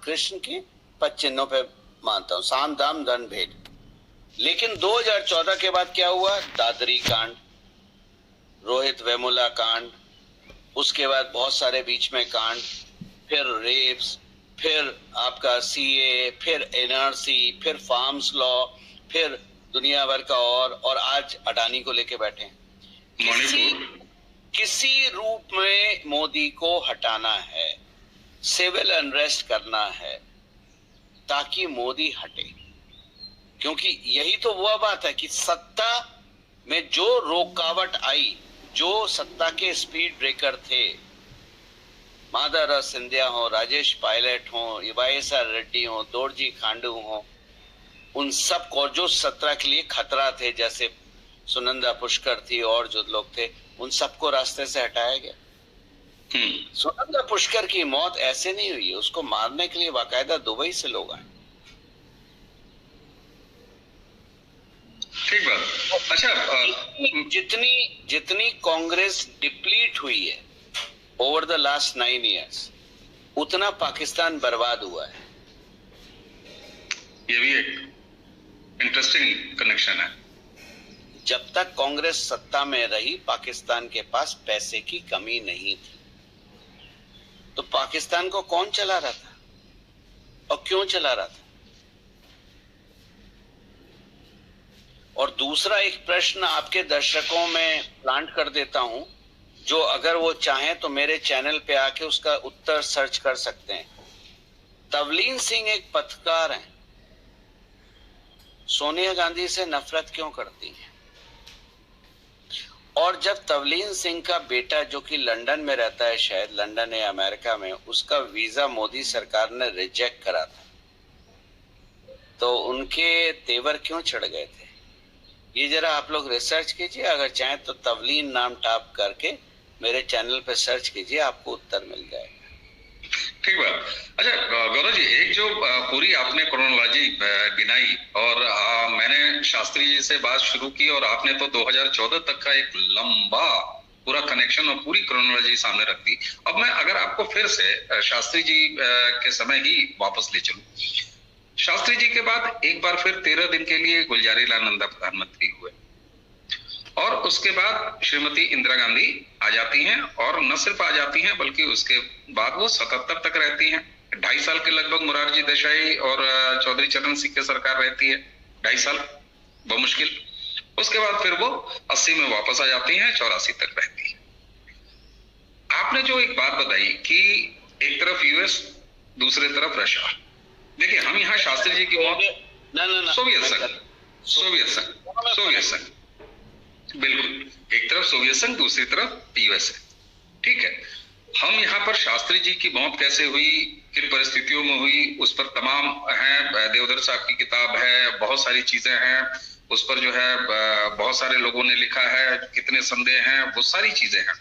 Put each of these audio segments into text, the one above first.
कृष्ण की पद चिन्हों पे मानता हूँ, साम दाम दंड भेद। लेकिन 2014 के बाद क्या हुआ? दादरी कांड, रोहित वेमुला कांड, उसके बाद बहुत सारे बीच में कांड, फिर रेप्स, फिर आपका सीए, फिर एनआरसी, फिर फार्म्स लॉ, फिर दुनिया भर का और आज अडानी को लेके बैठे हैं। किसी रूप में मोदी को हटाना है, सिविल अनरेस्ट करना है ताकि मोदी हटे। क्योंकि यही तो वह बात है कि सत्ता में जो रुकावट आई, जो सत्ता के स्पीड ब्रेकर थे, माधव सिंधिया हो, राजेश पायलट हो, वाईएसआर रेड्डी हो, दोरजी खांडू हो, उन सब को जो सत्ता के लिए खतरा थे, जैसे सुनंदा पुष्कर थी और जो लोग थे, उन सबको रास्ते से हटाया गया। सुनंदा पुष्कर की मौत ऐसे नहीं हुई है, उसको मारने के लिए बाकायदा दुबई से लोग आए। ठीक बात। अच्छा, जितनी कांग्रेस डिप्लीट हुई है ओवर द लास्ट 9 years, उतना पाकिस्तान बर्बाद हुआ है। ये भी एक इंटरेस्टिंग कनेक्शन है। जब तक कांग्रेस सत्ता में रही, पाकिस्तान के पास पैसे की कमी नहीं थी। तो पाकिस्तान को कौन चला रहा था और क्यों चला रहा था? और दूसरा एक प्रश्न आपके दर्शकों में प्लांट कर देता हूं, जो अगर वो चाहें तो मेरे चैनल पे आके उसका उत्तर सर्च कर सकते हैं। तवलीन सिंह एक पत्रकार हैं, सोनिया गांधी से नफरत क्यों करती हैं? और जब तवलीन सिंह का बेटा, जो कि लंदन में रहता है, शायद लंदन या अमेरिका में, उसका वीजा मोदी सरकार ने रिजेक्ट करा था, तो उनके तेवर क्यों चढ़ गए थे? ये जरा आप लोग रिसर्च कीजिए, अगर चाहें तो तवलीन नाम टाइप करके मेरे चैनल पे सर्च कीजिए, आपको उत्तर मिल जाएगा। ठीक बात। अच्छा गौरव जी, एक जो पूरी आपने क्रोनोलॉजी गिनाई और मैंने शास्त्री जी से बात शुरू की और आपने तो 2014 तक का एक लंबा पूरा कनेक्शन और पूरी क्रोनोलॉजी सामने रख दी। अब मैं अगर आपको फिर से शास्त्री जी के समय ही वापस ले चलूं, शास्त्री जी के बाद एक बार फिर 13 दिन के लिए गुलजारी लाल नंदा प्रधानमंत्री हुए और उसके बाद श्रीमती इंदिरा गांधी आ जाती हैं, और न सिर्फ आ जाती हैं बल्कि उसके बाद वो 77 तक रहती हैं। 2.5 साल के लगभग मोरारजी देसाई और चौधरी चरण सिंह की सरकार रहती है, 2.5 साल बमुश्किल। उसके बाद फिर वो 80 में वापस आ जाती हैं, 84 तक रहती है। आपने जो एक बात बताई कि एक तरफ यूएस, दूसरे तरफ रशिया। देखिए, हम यहाँ शास्त्री जी की मौत, सोवियत संघ बिल्कुल, एक तरफ सोवियत संघ, दूसरी तरफ यूएसए। ठीक है, हम यहाँ पर शास्त्री जी की मौत कैसे हुई, किन परिस्थितियों में हुई, उस पर तमाम है, देवधर साहब की किताब है, बहुत सारी चीजें हैं उस पर, जो है बहुत सारे लोगों ने लिखा है, कितने संदेह हैं, वो सारी चीजें हैं।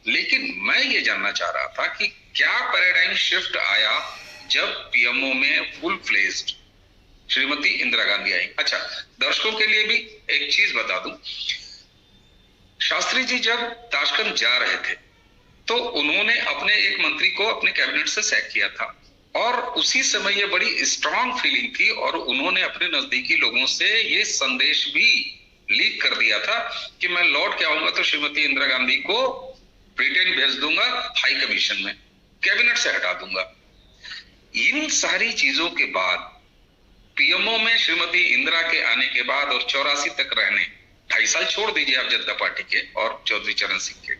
लेकिन मैं ये जानना चाह रहा था कि क्या पैराडाइम शिफ्ट आया जब पीएमओ में फुल फ्लेज्ड श्रीमती इंदिरा गांधी आई। अच्छा, दर्शकों के लिए भी एक चीज बता दूं, शास्त्री जी जब ताशकंद जा रहे थे तो उन्होंने अपने एक मंत्री को अपने कैबिनेट से सैक किया था, और उसी समय ये बड़ी स्ट्रांग फीलिंग थी और उन्होंने अपने नजदीकी लोगों से ये संदेश भी लीक कर दिया था कि मैं लौट के आऊंगा तो श्रीमती इंदिरा गांधी को ब्रिटेन भेज दूंगा, हाई कमीशन में कैबिनेट से हटा दूंगा। इन सारी चीजों के बाद पीएमओ में श्रीमती इंदिरा के आने के बाद और 84 तक रहने, 2.5 साल छोड़ दीजिए आप जनता पार्टी के और चौधरी चरण सिंह के,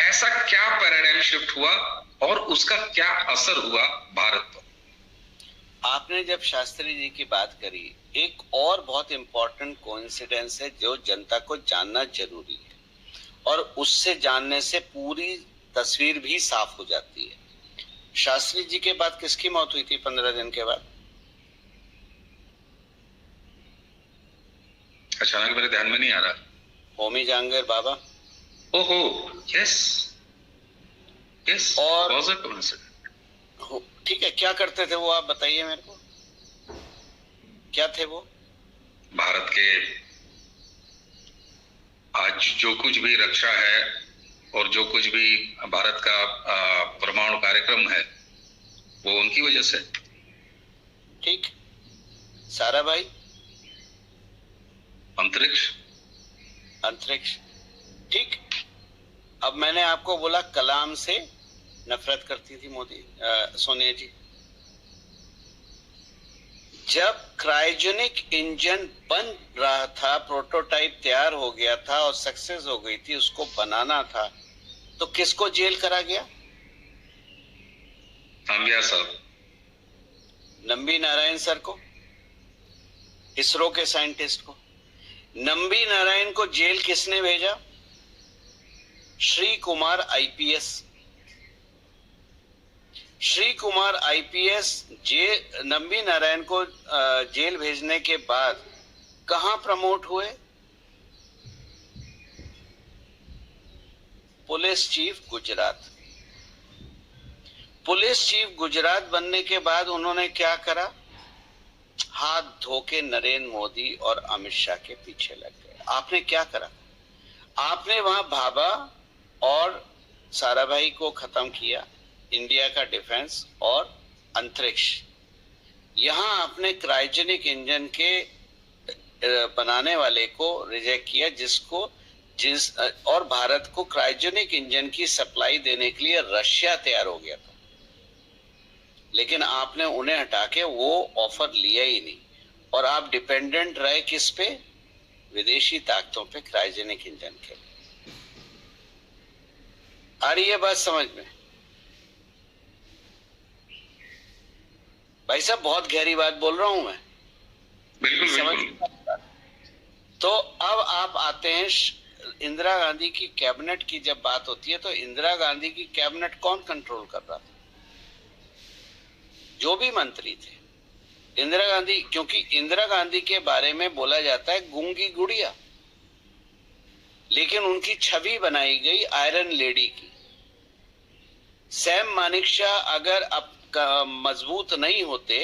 ऐसा क्या पैराडाइम शिफ्ट हुआ और उसका क्या असर हुआ भारत पर? आपने जब शास्त्री जी की बात करी, एक और बहुत इंपॉर्टेंट कोइंसिडेंस है जो जनता को जानना जरूरी है, और उससे जानने से पूरी तस्वीर भी साफ हो जाती है। शास्त्री जी के बाद किसकी मौत हुई थी 15 दिन के बाद? अचानक मेरे ध्यान में नहीं आ रहा। होमी जहांगीर बाबा। ओहो, यस यस। और ठीक है, क्या करते थे वो, आप बताइए मेरे को, क्या थे वो? भारत के आज जो कुछ भी रक्षा है और जो कुछ भी भारत का परमाणु कार्यक्रम है, वो उनकी वजह से। ठीक। सारा भाई? अंतरिक्ष। अंतरिक्ष, ठीक। अब मैंने आपको बोला कलाम से नफरत करती थी सोनिया जी। जब क्रायोजेनिक इंजन बन रहा था, प्रोटोटाइप तैयार हो गया था और सक्सेस हो गई थी, उसको बनाना था, तो किसको जेल करा गया? नाम्बियार साहब। नंबी नारायण सर को, इसरो के साइंटिस्ट को। नंबी नारायण को जेल किसने भेजा? श्री कुमार आईपीएस। श्री कुमार आईपीएस नंबी नारायण को जेल भेजने के बाद कहां प्रमोट हुए? Police chief Gujarat. Police chief Gujarat बनने के बाद उन्होंने क्या करा? हाथ धो के नरेंद्र मोदी और अमित शाह के पीछे लग गए। आपने क्या करा? आपने वहां भाभा और साराभाई को खत्म किया, इंडिया का डिफेंस और अंतरिक्ष। यहां आपने क्रायोजेनिक इंजन के बनाने वाले को रिजेक्ट किया, और भारत को क्रायोजेनिक इंजन की सप्लाई देने के लिए रशिया तैयार हो गया था, लेकिन आपने उन्हें हटा के वो ऑफर लिया ही नहीं, और आप डिपेंडेंट रहे किस पे? विदेशी ताकतों पे क्रायोजेनिक इंजन के। आ रही है बात समझ में? भाई साहब बहुत गहरी बात बोल रहा हूं मैं। बिल्कुल समझ। बिल्कुल। तो अब आप आते हैं इंदिरा गांधी की कैबिनेट की। जब बात होती है तो इंदिरा गांधी की कैबिनेट कौन कंट्रोल कर रहा था? जो भी मंत्री थे इंदिरा गांधी, क्योंकि इंदिरा गांधी के बारे में बोला जाता है गूंगी गुड़िया, लेकिन उनकी छवि बनाई गई आयरन लेडी की। सैम मानेकशॉ अगर अब मजबूत नहीं होते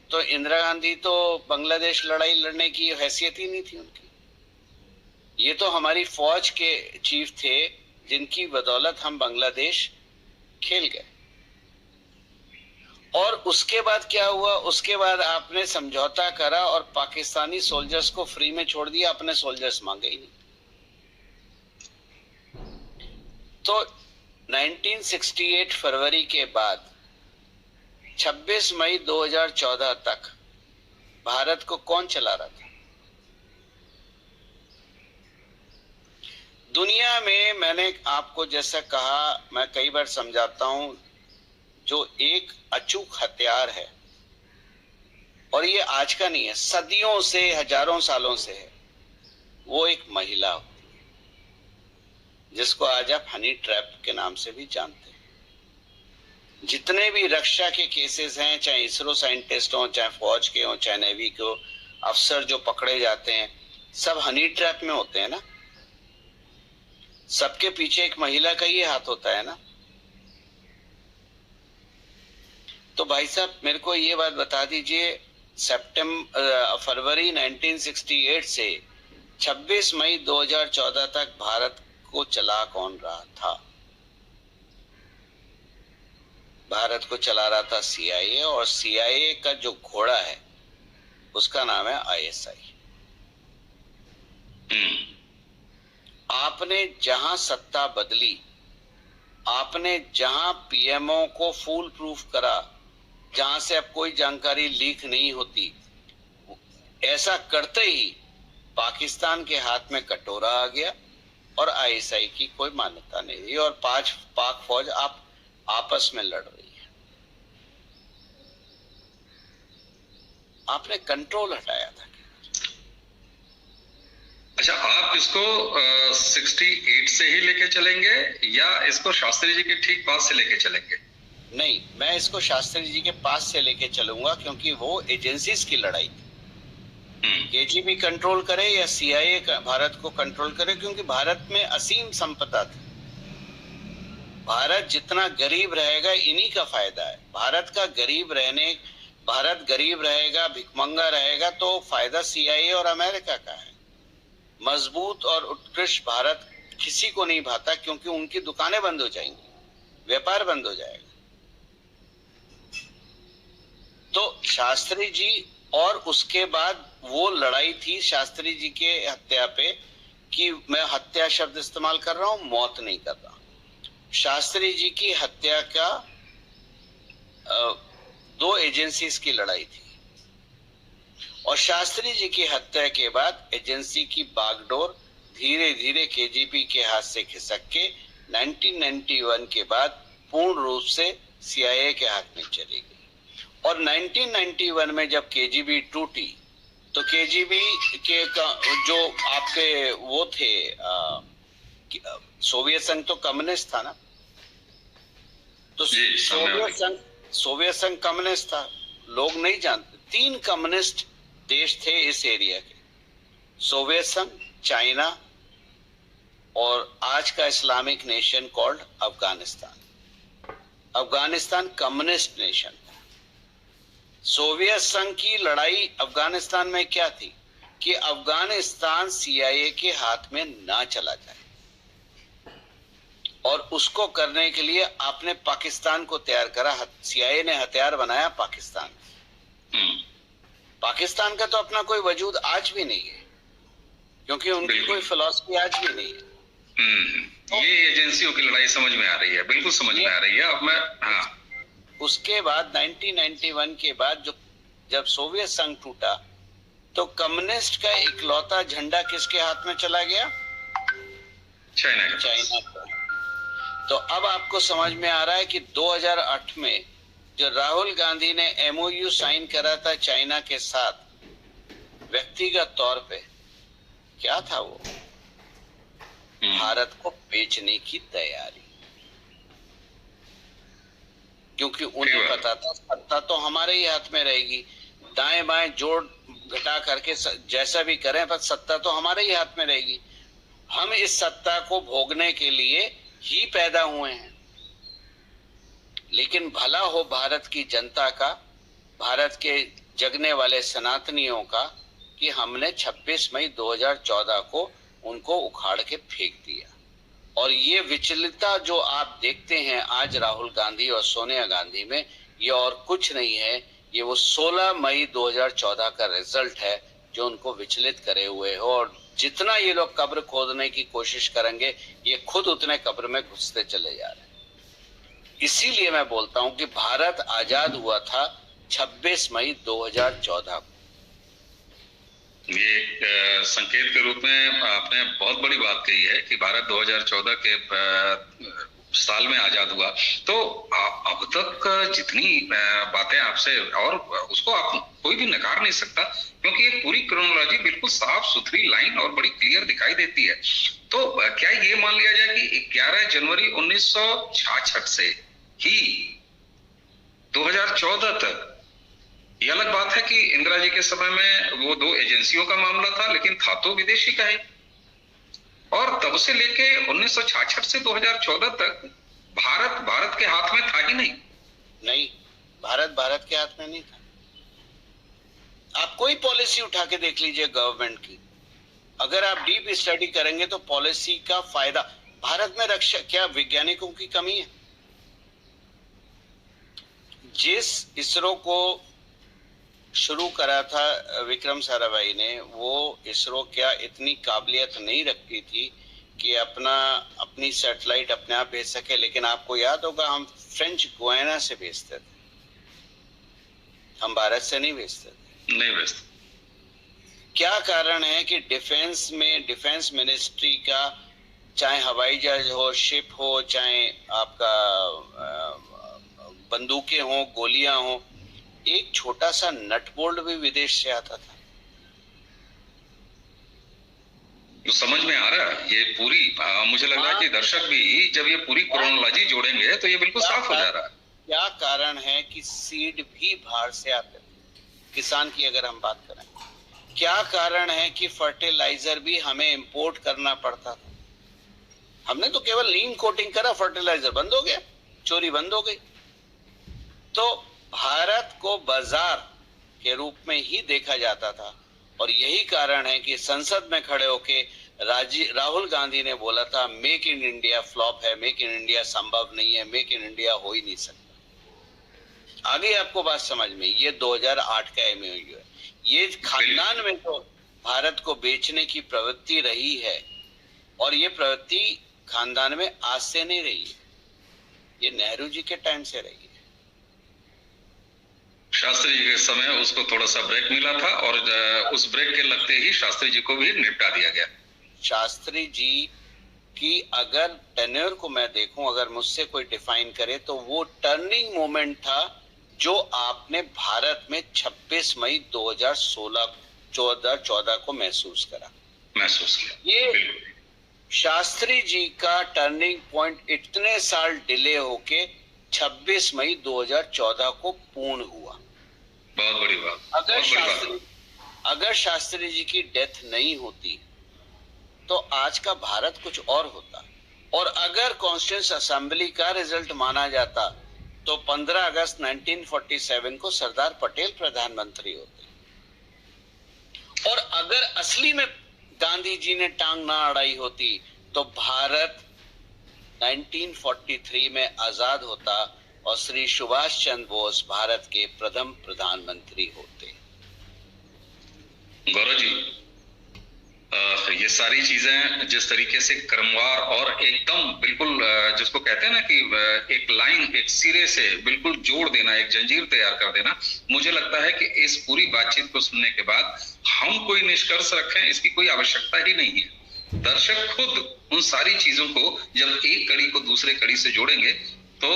तो इंदिरा गांधी तो बांग्लादेश लड़ाई लड़ने की हैसियत ही नहीं थी उनकी। ये तो हमारी फौज के चीफ थे जिनकी बदौलत हम बांग्लादेश खेल गए। और उसके बाद क्या हुआ? उसके बाद आपने समझौता करा और पाकिस्तानी सोल्जर्स को फ्री में छोड़ दिया, अपने सोल्जर्स मांगे ही नहीं। तो 1968 फरवरी के बाद 26 मई 2014 तक भारत को कौन चला रहा था? दुनिया में मैंने आपको जैसा कहा, मैं कई बार समझाता हूं, जो एक अचूक हथियार है, और ये आज का नहीं है, सदियों से, हजारों सालों से है, वो एक महिला होती है, जिसको आज आप हनी ट्रैप के नाम से भी जानते हैं। जितने भी रक्षा के केसेस हैं, चाहे इसरो साइंटिस्ट हो, चाहे फौज के हो, चाहे नेवी के हो, अफसर जो पकड़े जाते हैं, सब हनी ट्रैप में होते हैं ना। सबके पीछे एक महिला का ही हाथ होता है ना। तो भाई साहब मेरे को ये बात बता दीजिए, फरवरी 1968 से 26 मई 2014 तक भारत को चला कौन रहा था? भारत को चला रहा था सीआईए, और सीआईए का जो घोड़ा है उसका नाम है आईएसआई। आपने जहां सत्ता बदली, आपने जहां पीएमओ को फूल प्रूफ करा, जहां से अब कोई जानकारी लीक नहीं होती, ऐसा करते ही पाकिस्तान के हाथ में कटोरा आ गया और आईएसआई की कोई मान्यता नहीं रही, और पाक फौज आपस में लड़ रही है। आपने कंट्रोल हटाया था। अच्छा, आप इसको 68 से ही लेके चलेंगे या इसको शास्त्री जी के ठीक पास से लेके चलेंगे? नहीं, मैं इसको शास्त्री जी के पास से लेके चलूंगा, क्योंकि वो एजेंसीज की लड़ाई थी। केजीबी कंट्रोल करे या सीआईए भारत को कंट्रोल करे, क्योंकि भारत में असीम संपदा थी। भारत जितना गरीब रहेगा इन्हीं का फायदा है। भारत गरीब रहेगा, भिखमंगा रहेगा, तो फायदा सीआईए और अमेरिका का है। मजबूत और उत्कृष्ट भारत किसी को नहीं भाता, क्योंकि उनकी दुकानें बंद हो जाएंगी, व्यापार बंद हो जाएगा। तो शास्त्री जी, और उसके बाद वो लड़ाई थी शास्त्री जी के हत्या पे कि मैं हत्या शब्द इस्तेमाल कर रहा हूं, मौत नहीं कर रहा। शास्त्री जी की हत्या का दो एजेंसीज की लड़ाई थी, और शास्त्री जी की हत्या के बाद एजेंसी की बागडोर धीरे धीरे केजीबी के हाथ से खिसक के 1991 के बाद पूर्ण रूप से सीआईए के हाथ में चली गई। और 1991 में जब केजीबी टूटी तो केजीबी के जो आपके वो थे, सोवियत संघ तो कम्युनिस्ट था ना, तो सोवियत संघ कम्युनिस्ट था, लोग नहीं जानते। 3 कम्युनिस्ट देश थे इस एरिया के, सोवियत संघ, चाइना और आज का Islamic nation called Afghanistan. Afghanistan communist nation था। सोवियत संघ की लड़ाई अफगानिस्तान में क्या थी कि अफगानिस्तान सीआईए के हाथ में ना चला जाए, और उसको करने के लिए आपने पाकिस्तान को तैयार करा। सीआईए ने हथियार बनाया पाकिस्तान। पाकिस्तान का तो अपना कोई वजूद आज भी नहीं है, क्योंकि उनकी कोई फिलॉसफी आज भी नहीं है। ये एजेंसियों की लड़ाई समझ में आ रही है, बिल्कुल समझ में आ रही है। अब मैं उसके बाद 1991 के बाद जब सोवियत संघ टूटा तो कम्युनिस्ट का इकलौता झंडा किसके हाथ में चला गया? चाइना का। तो अब आपको समझ में आ रहा है कि 2008 में जो राहुल गांधी ने एमओयू साइन करा था चाइना के साथ व्यक्तिगत तौर पे, क्या था वो? भारत को बेचने की तैयारी, क्योंकि उन्हें पता था सत्ता तो हमारे ही हाथ में रहेगी, दाएं बाएं जोड़ घटा करके जैसा भी करें, पर सत्ता तो हमारे ही हाथ में रहेगी। हम इस सत्ता को भोगने के लिए ही पैदा हुए हैं। लेकिन भला हो भारत की जनता का, भारत के जगने वाले सनातनियों का, कि हमने 26 मई 2014 को उनको उखाड़ के फेंक दिया। और ये विचलितता जो आप देखते हैं आज राहुल गांधी और सोनिया गांधी में, ये और कुछ नहीं है, ये वो 16 मई 2014 का रिजल्ट है जो उनको विचलित करे हुए हो। और जितना ये लोग कब्र खोदने की कोशिश करेंगे, ये खुद उतने कब्र में घुसते चले जा रहे हैं। इसीलिए मैं बोलता हूं कि भारत आजाद हुआ था 26 मई 2014 को। ये संकेत के रूप में आपने बहुत बड़ी बात कही है कि भारत 2014 के साल में आजाद हुआ। तो अब तक जितनी बातें आपसे, और उसको आप कोई भी नकार नहीं सकता, क्योंकि ये पूरी क्रोनोलॉजी बिल्कुल साफ सुथरी लाइन और बड़ी क्लियर दिखाई देती है। तो क्या ये मान लिया जाए कि 11 जनवरी 1966 से ही 2014 तक, ये अलग बात है कि इंदिरा जी के समय में वो 2 एजेंसियों का मामला था, लेकिन था तो विदेशी का है। और तब से लेके 1966 से 2014 तक भारत के हाथ में था ही नहीं। भारत के हाथ में नहीं था। आप कोई पॉलिसी उठा के देख लीजिए गवर्नमेंट की, अगर आप डीप स्टडी करेंगे तो पॉलिसी का फायदा भारत में रक्षा, क्या वैज्ञानिकों की कमी है? जिस इसरो को शुरू करा था विक्रम साराभाई ने, वो इसरो क्या इतनी काबिलियत नहीं रखती थी कि अपनी सैटेलाइट अपने आप भेज सके? लेकिन आपको याद होगा हम फ्रेंच गुयाना से भेजते थे, हम भारत से नहीं भेजते थे। क्या कारण है कि डिफेंस मिनिस्ट्री का, चाहे हवाई जहाज हो, शिप हो, चाहे आपका बंदूकें हो, गोलियां हो, एक छोटा सा नट बोल्ट भी विदेश से आता था। तो समझ में आ रहा है ये पूरी, मुझे लग रहा है कि दर्शक भी जब ये पूरी क्रोनोलॉजी जोड़ेंगे तो ये बिल्कुल साफ हो जा रहा है। क्या कारण है कि सीड भी बाहर से आते थे, किसान की अगर हम बात करें? क्या कारण है कि फर्टिलाइजर भी हमें इंपोर्ट करना पड़ता था? हमने तो केवल लीन कोटिंग करा, फर्टिलाइजर बंद हो गया, चोरी बंद हो गई। तो भारत को बाजार के रूप में ही देखा जाता था, और यही कारण है कि संसद में खड़े होके राहुल गांधी ने बोला था मेक इन इंडिया फ्लॉप है, मेक इन इंडिया संभव नहीं है, मेक इन इंडिया हो ही नहीं सकता। आगे आपको बात समझ में, ये 2008 का MOU है। ये खानदान में तो भारत को बेचने की प्रवृत्ति रही है, और ये प्रवृत्ति खानदान में आज से नहीं रही है, ये नेहरू जी के टाइम से रही है। शास्त्री जी के समय उसको थोड़ा सा ब्रेक मिला था, और उस ब्रेक के लगते ही शास्त्री जी को भी निपटा दिया गया। शास्त्री जी की अगर टेन्योर को मैं देखूं, अगर मुझसे कोई डिफाइन करे, तो वो टर्निंग मोमेंट था जो आपने भारत में 26 मई 2014 को महसूस किया। ये शास्त्री जी का टर्निंग पॉइंट इतने साल डिले होके 26 मई 2014 को पूर्ण हुआ। बहुत बड़ी बात। अगर शास्त्री जी की डेथ नहीं होती तो आज का भारत कुछ और होता, और अगर कॉन्स्टिट्यूएंट असेंबली का रिजल्ट माना जाता तो 15 अगस्त 1947 को सरदार पटेल प्रधानमंत्री होते, और अगर असली में गांधी जी ने टांग ना अड़ाई होती तो भारत 1943 में आजाद होता और श्री सुभाष चंद्र बोस भारत के प्रथम प्रधानमंत्री होते। गौरव जी, ये सारी चीजें जिस तरीके से क्रमवार और एकदम बिल्कुल जिसको कहते हैं ना कि एक लाइन, एक सिरे से बिल्कुल जोड़ देना, एक जंजीर तैयार कर देना, मुझे लगता है कि इस पूरी बातचीत को सुनने के बाद हम कोई निष्कर्ष रखें इसकी कोई आवश्यकता ही नहीं है। दर्शक खुद उन सारी चीजों को जब एक कड़ी को दूसरे कड़ी से जोड़ेंगे तो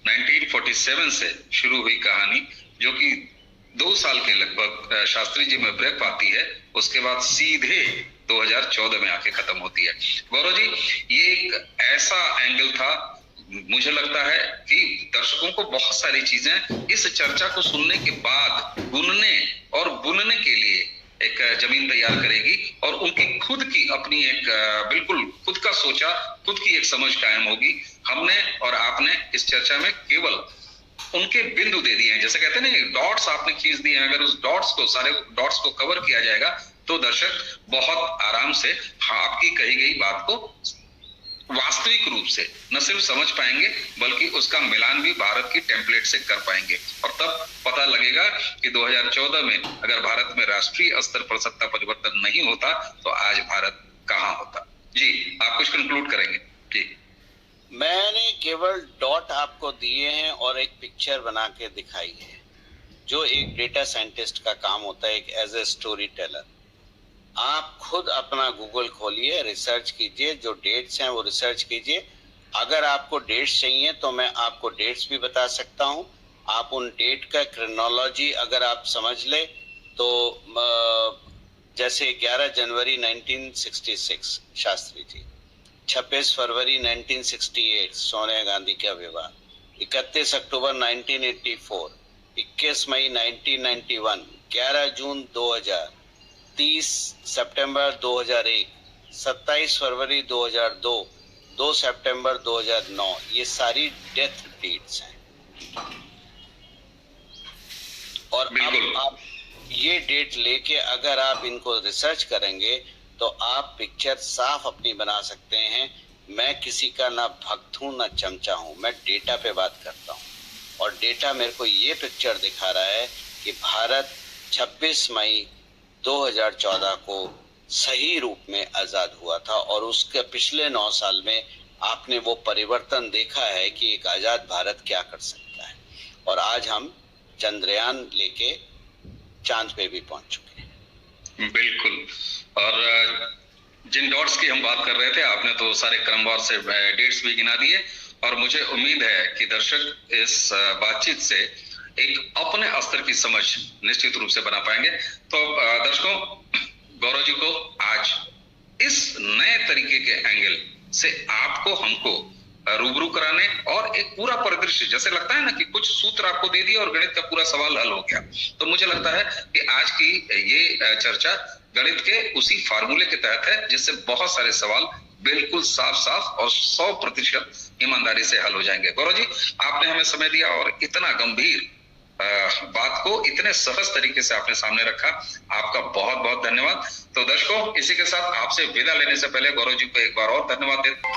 1947 से शुरू हुई कहानी, जो कि 2 साल के लगभग शास्त्री जी में ब्रेक पाती है, उसके बाद सीधे 2014 में आके खत्म होती है। गौरव जी, ये एक ऐसा एंगल था, मुझे लगता है कि दर्शकों को बहुत सारी चीजें इस चर्चा को सुनने के बाद बुनने और बुनने के लिए एक जमीन तैयार करेगी, और उनकी खुद की अपनी एक बिल्कुल खुद का सोचा, खुद की एक समझ कायम होगी। हमने और आपने इस चर्चा में केवल उनके बिंदु दे दिए हैं, जैसे कहते हैं ना, डॉट्स आपने खींच दिए हैं। अगर उस डॉट्स को, सारे डॉट्स को कवर किया जाएगा तो दर्शक बहुत आराम से आपकी कही गई बात को वास्तविक रूप से न सिर्फ समझ पाएंगे बल्कि उसका मिलान भी भारत की टेम्पलेट से कर पाएंगे, और तब पता लगेगा कि 2014 में अगर भारत में राष्ट्रीय स्तर पर सत्ता परिवर्तन नहीं होता तो आज भारत कहां होता। जी, आप कुछ कंक्लूड करेंगे? जी, मैंने केवल डॉट आपको दिए हैं और एक पिक्चर बना के दिखाई है, जो एक डेटा साइंटिस्ट का काम होता है, एक एज ए स्टोरी टेलर। आप खुद अपना गूगल खोलिए, रिसर्च कीजिए, जो डेट्स हैं वो रिसर्च कीजिए। अगर आपको डेट्स चाहिए तो मैं आपको डेट्स भी बता सकता हूं। आप उन डेट का क्रोनोलॉजी अगर आप समझ ले तो जैसे 11 जनवरी 1966 शास्त्री जी, 26 फरवरी 1968 सोनिया गांधी का विवाह, 31 अक्टूबर 1984, 21 मई 1991, 11 जून 2000, 30 सितंबर 2001, 27 फरवरी 2002, 2 सितंबर 2009, ये सारी डेथ डेट्स हैं। और अब आप ये डेट लेके अगर आप इनको रिसर्च करेंगे तो आप पिक्चर साफ अपनी बना सकते हैं। मैं किसी का ना भक्त हूं ना चमचा हूं, मैं डेटा पे बात करता हूं, और डेटा मेरे को ये पिक्चर दिखा रहा है कि भारत 26 मई 2014 को सही रूप में आजाद हुआ था, और उसके पिछले 9 साल में आपने वो परिवर्तन देखा है कि एक आजाद भारत क्या कर सकता है। और आज हम चंद्रयान लेके चांद पे भी पहुंच चुके हैं। बिल्कुल, और जिन डॉट्स की हम बात कर रहे थे आपने तो सारे क्रमवार से डेट्स भी गिना दिए, और मुझे उम्मीद है कि दर्शक इस बातचीत से एक अपने स्तर की समझ निश्चित रूप से बना पाएंगे। तो दर्शकों, गौरव जी को आज इस नए तरीके के एंगल से आपको हमको रूबरू कराने और एक पूरा परिदृश्य, जैसे लगता है ना कि कुछ सूत्र आपको दे दिया और गणित का पूरा सवाल हल हो गया, तो मुझे लगता है कि आज की ये चर्चा गणित के उसी फार्मूले के तहत है जिससे बहुत सारे सवाल बिल्कुल साफ साफ और 100% ईमानदारी से हल हो जाएंगे। गौरव जी, आपने हमें समय दिया और इतना गंभीर बात को इतने सहज तरीके से आपने सामने रखा, आपका बहुत बहुत धन्यवाद। तो दर्शकों, इसी के साथ आपसे विदा लेने से पहले गौरव जी को एक बार और धन्यवाद देते